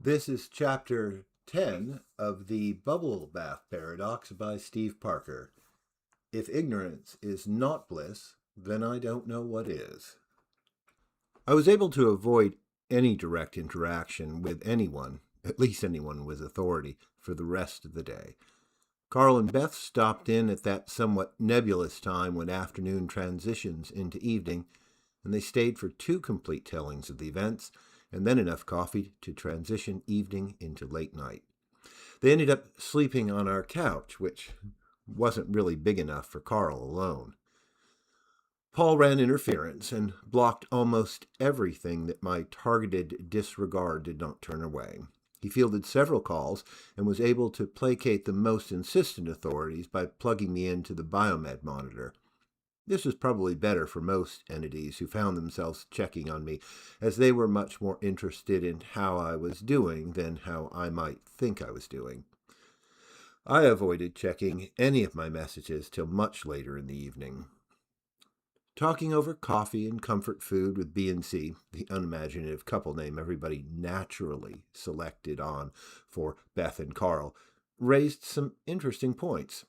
This is chapter 10 of the Bubble Bath Paradox by Steve Parker. If ignorance is not bliss, then I don't know what is. I was able to avoid any direct interaction with anyone, at least anyone with authority, for the rest of the day. Carl and Beth stopped in at that somewhat nebulous time when afternoon transitions into evening, and they stayed for 2 complete tellings of the events, and then enough coffee to transition evening into late night. They ended up sleeping on our couch, which wasn't really big enough for Carl alone. Paul ran interference and blocked almost everything that my targeted disregard did not turn away. He fielded several calls and was able to placate the most insistent authorities by plugging me into the biomed monitor. This was probably better for most entities who found themselves checking on me, as they were much more interested in how I was doing than how I might think I was doing. I avoided checking any of my messages till much later in the evening. Talking over coffee and comfort food with B&C, the unimaginative couple name everybody naturally selected on for Beth and Carl, raised some interesting points.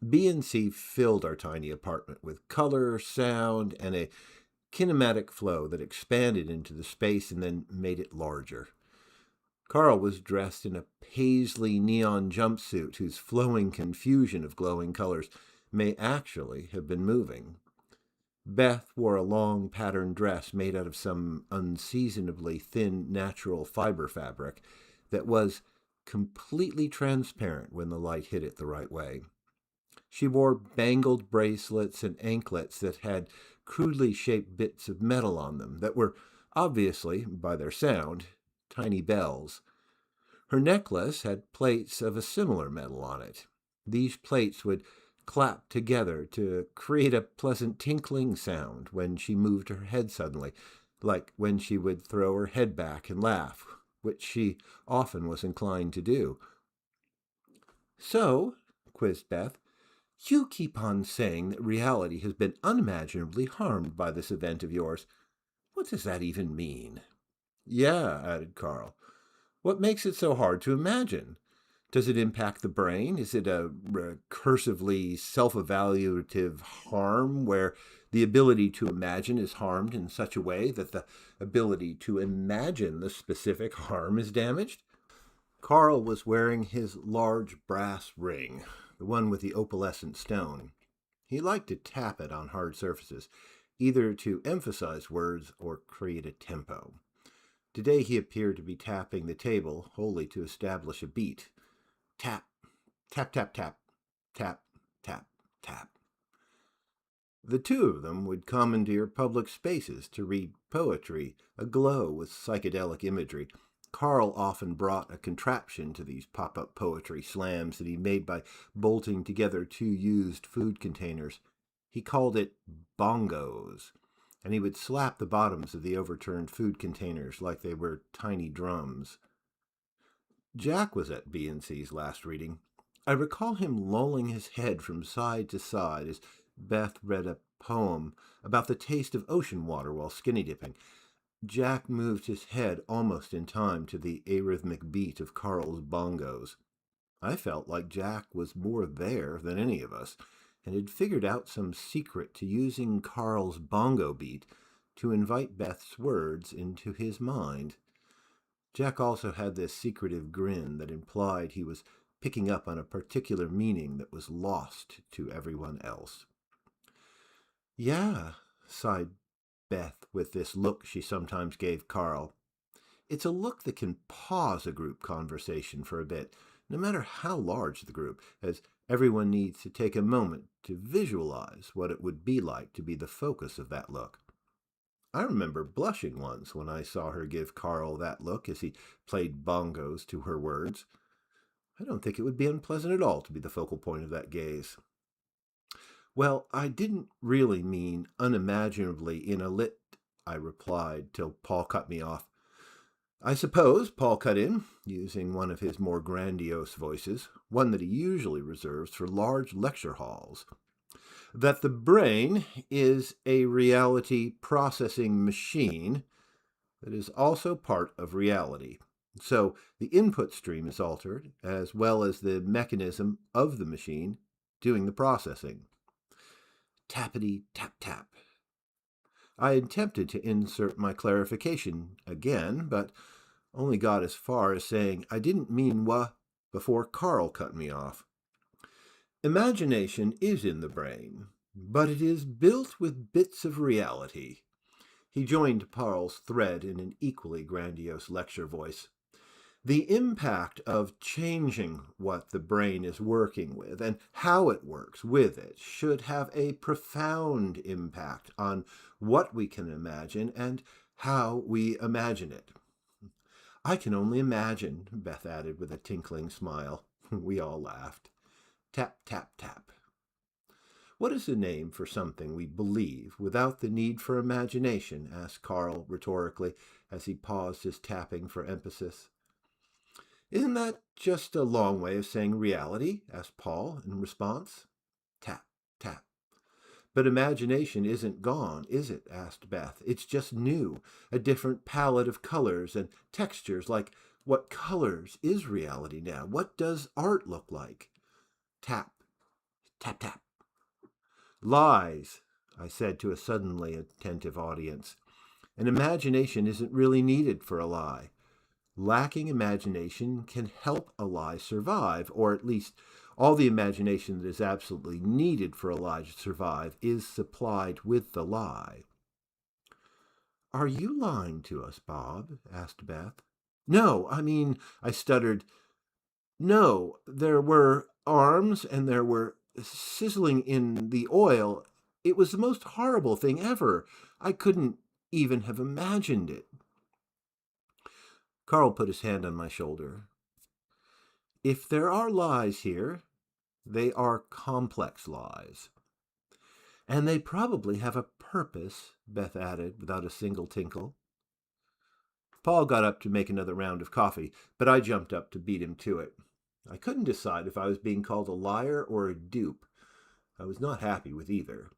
B&C filled our tiny apartment with color, sound, and a kinematic flow that expanded into the space and then made it larger. Carl was dressed in a paisley neon jumpsuit whose flowing confusion of glowing colors may actually have been moving. Beth wore a long patterned dress made out of some unseasonably thin natural fiber fabric that was completely transparent when the light hit it the right way. She wore bangled bracelets and anklets that had crudely shaped bits of metal on them that were obviously, by their sound, tiny bells. Her necklace had plates of a similar metal on it. These plates would clap together to create a pleasant tinkling sound when she moved her head suddenly, like when she would throw her head back and laugh, which she often was inclined to do. "So," quizzed Beth, "you keep on saying that reality has been unimaginably harmed by this event of yours. What does that even mean?" "Yeah," added Carl. "What makes it so hard to imagine? Does it impact the brain? Is it a recursively self-evaluative harm where the ability to imagine is harmed in such a way that the ability to imagine the specific harm is damaged?" Carl was wearing his large brass ring, the one with the opalescent stone. He liked to tap it on hard surfaces, either to emphasize words or create a tempo. Today he appeared to be tapping the table wholly to establish a beat. Tap, tap, tap, tap, tap, tap, tap. The 2 of them would commandeer public spaces to read poetry, aglow with psychedelic imagery. Carl often brought a contraption to these pop-up poetry slams that he made by bolting together 2 used food containers. He called it bongos, and he would slap the bottoms of the overturned food containers like they were tiny drums. Jack was at B&C's last reading. I recall him lolling his head from side to side as Beth read a poem about the taste of ocean water while skinny dipping. Jack moved his head almost in time to the arrhythmic beat of Carl's bongos. I felt like Jack was more there than any of us, and had figured out some secret to using Carl's bongo beat to invite Beth's words into his mind. Jack also had this secretive grin that implied he was picking up on a particular meaning that was lost to everyone else. "Yeah," sighed Beth with this look she sometimes gave Carl. It's a look that can pause a group conversation for a bit, no matter how large the group, as everyone needs to take a moment to visualize what it would be like to be the focus of that look. I remember blushing once when I saw her give Carl that look as he played bongos to her words. I don't think it would be unpleasant at all to be the focal point of that gaze. "Well, I didn't really mean unimaginably I replied, till Paul cut me off. "I suppose," Paul cut in, using one of his more grandiose voices, one that he usually reserves for large lecture halls, "that the brain is a reality processing machine that is also part of reality. So the input stream is altered, as well as the mechanism of the machine doing the processing. Tappity tap tap. I attempted to insert my clarification again, but only got as far as saying I didn't mean before Carl cut me off. Imagination is in the brain, but it is built with bits of reality. He joined Carl's thread in an equally grandiose lecture voice. The impact of changing what the brain is working with and how it works with it should have a profound impact on what we can imagine and how we imagine it. I can only imagine, Beth added with a tinkling smile. We all laughed. Tap, tap, tap. What is a name for something we believe without the need for imagination? Asked Carl rhetorically as he paused his tapping for emphasis. Isn't that just a long way of saying reality? Asked Paul in response. Tap, tap. But imagination isn't gone, is it? Asked Beth. It's just new, a different palette of colors and textures, like what colors is reality now? What does art look like? Tap, tap, tap. Lies, I said to a suddenly attentive audience. An imagination isn't really needed for a lie. Lacking imagination can help a lie survive, or at least all the imagination that is absolutely needed for a lie to survive is supplied with the lie. Are you lying to us, Bob? Asked Beth. No, I stuttered. No, there were arms and there were sizzling in the oil. It was the most horrible thing ever. I couldn't even have imagined it. Carl put his hand on my shoulder. If there are lies here, they are complex lies. And they probably have a purpose, Beth added without a single tinkle. Paul got up to make another round of coffee, but I jumped up to beat him to it. I couldn't decide if I was being called a liar or a dupe. I was not happy with either.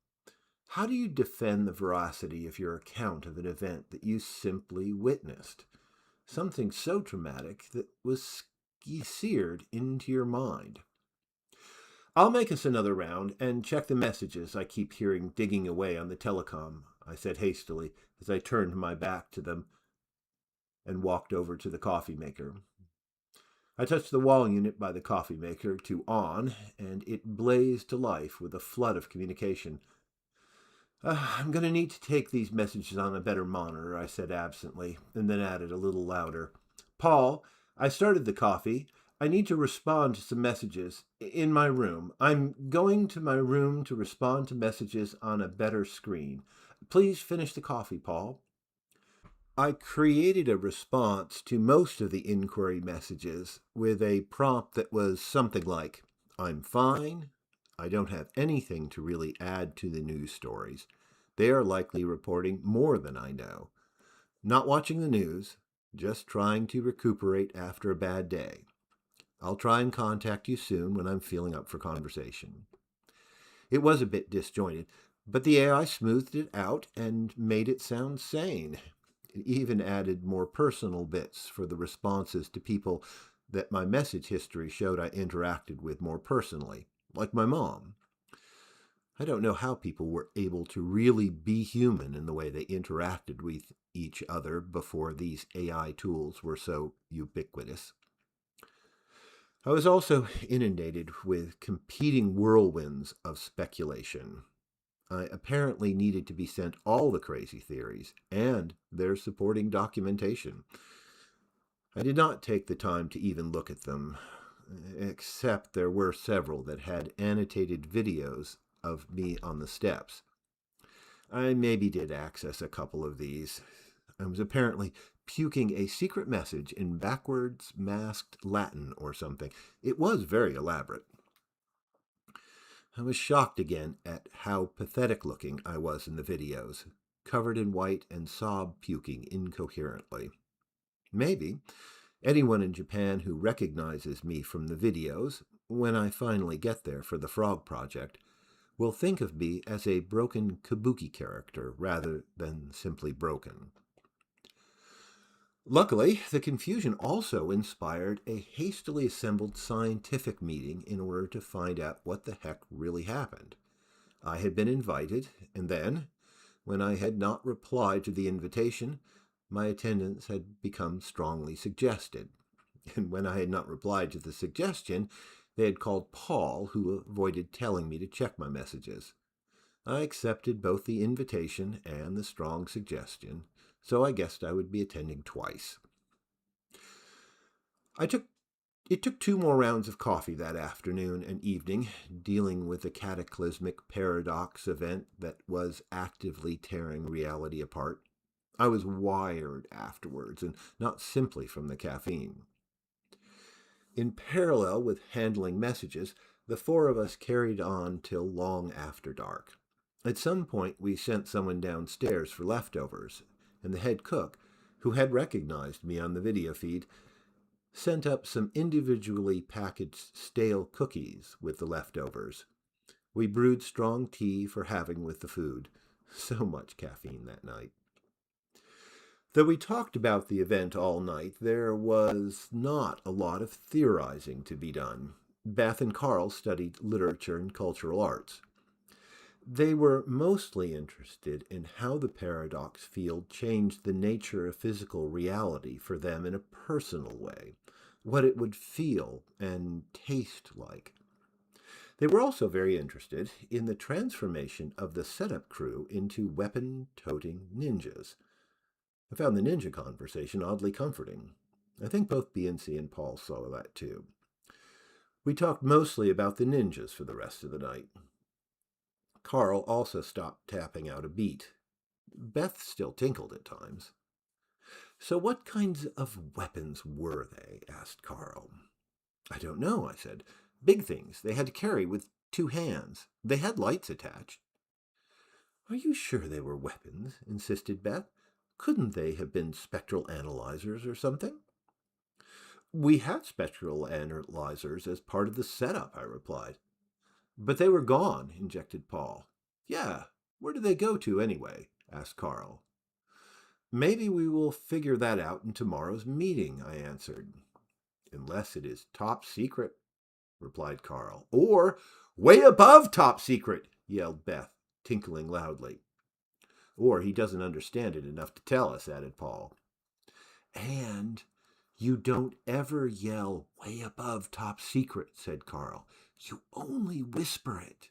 How do you defend the veracity of your account of an event that you simply witnessed? Something so traumatic that was seared into your mind. I'll make us another round and check the messages I keep hearing digging away on the telecom, I said hastily as I turned my back to them and walked over to the coffee maker. I touched the wall unit by the coffee maker to on, and it blazed to life with a flood of communication. I'm going to need to take these messages on a better monitor, I said absently, and then added a little louder. Paul, I started the coffee. I need to respond to some messages in my room. I'm going to my room to respond to messages on a better screen. Please finish the coffee, Paul. I created a response to most of the inquiry messages with a prompt that was something like, I'm fine. I don't have anything to really add to the news stories. They are likely reporting more than I know. Not watching the news, just trying to recuperate after a bad day. I'll try and contact you soon when I'm feeling up for conversation. It was a bit disjointed, but the AI smoothed it out and made it sound sane. It even added more personal bits for the responses to people that my message history showed I interacted with more personally, like my mom. I don't know how people were able to really be human in the way they interacted with each other before these AI tools were so ubiquitous. I was also inundated with competing whirlwinds of speculation. I apparently needed to be sent all the crazy theories and their supporting documentation. I did not take the time to even look at them, except there were several that had annotated videos of me on the steps. I maybe did access a couple of these. I was apparently puking a secret message in backwards masked Latin or something. It was very elaborate. I was shocked again at how pathetic looking I was in the videos, covered in white and sob puking incoherently. Maybe anyone in Japan who recognizes me from the videos, when I finally get there for the Frog Project, will think of me as a broken kabuki character rather than simply broken. Luckily, the confusion also inspired a hastily assembled scientific meeting in order to find out what the heck really happened. I had been invited, and then, when I had not replied to the invitation, my attendance had become strongly suggested. And when I had not replied to the suggestion, they had called Paul, who avoided telling me to check my messages. I accepted both the invitation and the strong suggestion, so I guessed I would be attending twice. I took It took two more rounds of coffee that afternoon and evening, dealing with the cataclysmic paradox event that was actively tearing reality apart. I was wired afterwards, and not simply from the caffeine. In parallel with handling messages, the four of us carried on till long after dark. At some point, we sent someone downstairs for leftovers, and the head cook, who had recognized me on the video feed, sent up some individually packaged stale cookies with the leftovers. We brewed strong tea for having with the food. So much caffeine that night. Though we talked about the event all night, there was not a lot of theorizing to be done. Beth and Carl studied literature and cultural arts. They were mostly interested in how the paradox field changed the nature of physical reality for them in a personal way, what it would feel and taste like. They were also very interested in the transformation of the setup crew into weapon-toting ninjas. I found the ninja conversation oddly comforting. I think both BNC and Paul saw that too. We talked mostly about the ninjas for the rest of the night. Carl also stopped tapping out a beat. Beth still tinkled at times. So what kinds of weapons were they? Asked Carl. I don't know, I said. Big things they had to carry with two hands. They had lights attached. Are you sure they were weapons? Insisted Beth. Couldn't they have been spectral analyzers or something? We had spectral analyzers as part of the setup, I replied. But they were gone, injected Paul. Yeah, where did they go to anyway? Asked Carl. Maybe we will figure that out in tomorrow's meeting, I answered. Unless it is top secret, replied Carl. Or way above top secret, yelled Beth, tinkling loudly. Or he doesn't understand it enough to tell us, added Paul. And you don't ever yell way above top secret, said Carl. You only whisper it.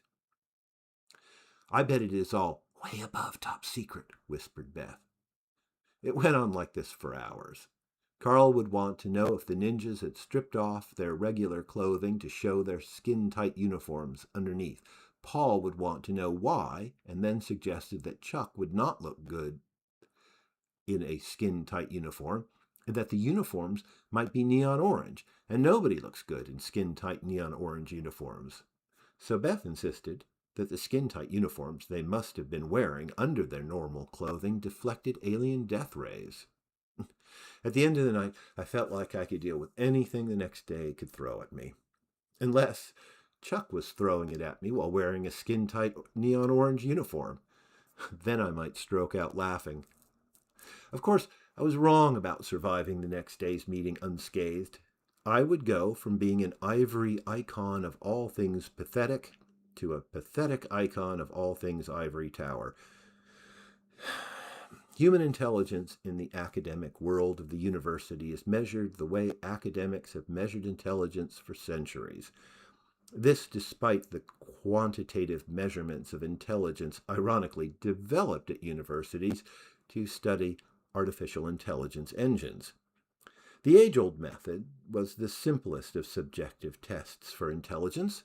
I bet it is all way above top secret, whispered Beth. It went on like this for hours. Carl would want to know if the ninjas had stripped off their regular clothing to show their skin-tight uniforms underneath. Paul would want to know why, and then suggested that Chuck would not look good in a skin-tight uniform, and that the uniforms might be neon orange, and nobody looks good in skin-tight neon orange uniforms. So Beth insisted that the skin-tight uniforms they must have been wearing under their normal clothing deflected alien death rays. At the end of the night, I felt like I could deal with anything the next day could throw at me. Unless Chuck was throwing it at me while wearing a skin-tight neon orange uniform. Then I might stroke out laughing. Of course, I was wrong about surviving the next day's meeting unscathed. I would go from being an ivory icon of all things pathetic to a pathetic icon of all things ivory tower. Human intelligence in the academic world of the university is measured the way academics have measured intelligence for centuries. This despite the quantitative measurements of intelligence ironically developed at universities to study artificial intelligence engines. The age-old method was the simplest of subjective tests for intelligence.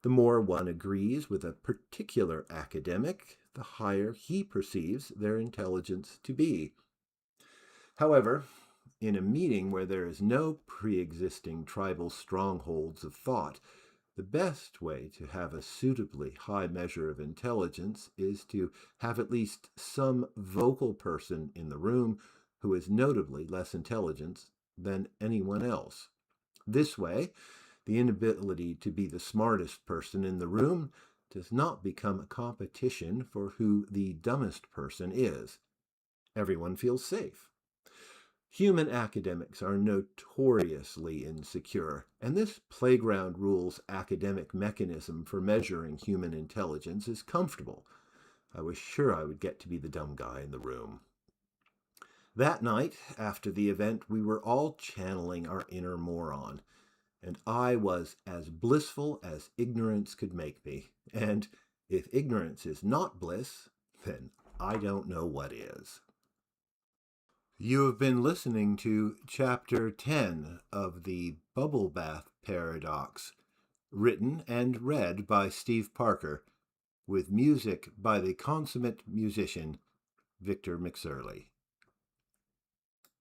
The more one agrees with a particular academic, the higher he perceives their intelligence to be. However, in a meeting where there is no pre-existing tribal strongholds of thought, the best way to have a suitably high measure of intelligence is to have at least some vocal person in the room who is notably less intelligent than anyone else. This way, the inability to be the smartest person in the room does not become a competition for who the dumbest person is. Everyone feels safe. Human academics are notoriously insecure, and this playground rules academic mechanism for measuring human intelligence is comfortable. I was sure I would get to be the dumb guy in the room. That night, after the event, we were all channeling our inner moron, and I was as blissful as ignorance could make me. And if ignorance is not bliss, then I don't know what is. You have been listening to Chapter 10 of the Bubble Bath Paradox, written and read by Steve Parker, with music by the consummate musician Victor McSurley.